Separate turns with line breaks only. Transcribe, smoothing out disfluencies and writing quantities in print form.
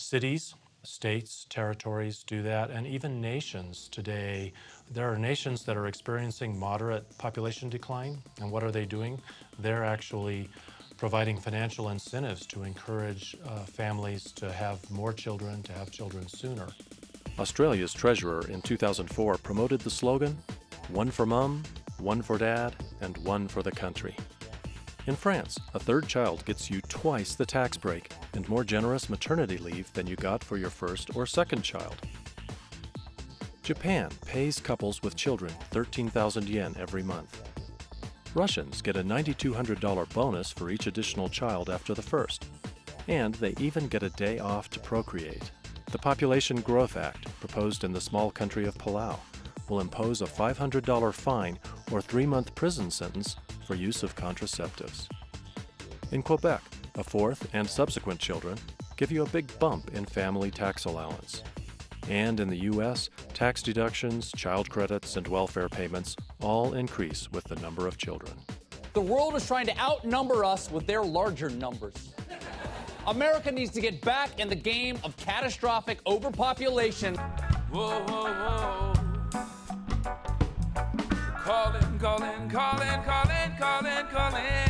Cities, states, territories do that, and even nations today. There are nations that are experiencing moderate population decline, and what are they doing? They're actually providing financial incentives to encourage families to have more children, to have children sooner.
Australia's treasurer in 2004 promoted the slogan, "One for Mum, one for Dad, and one for the country." In France, a third child gets you twice the tax break and more generous maternity leave than you got for your first or second child. Japan pays couples with children 13,000 yen every month. Russians get a $9,200 bonus for each additional child after the first, and they even get a day off to procreate. The Population Growth Act, proposed in the small country of Palau, will impose a $500 fine or 3-month prison sentence for use of contraceptives. In Quebec, a fourth and subsequent children give you a big bump in family tax allowance. And in the U.S., tax deductions, child credits, and welfare payments all increase with the number of children.
The world is trying to outnumber us with their larger numbers. America needs to get back in the game of catastrophic overpopulation.
Whoa, whoa, whoa. Calling, calling, calling, calling, calling, calling.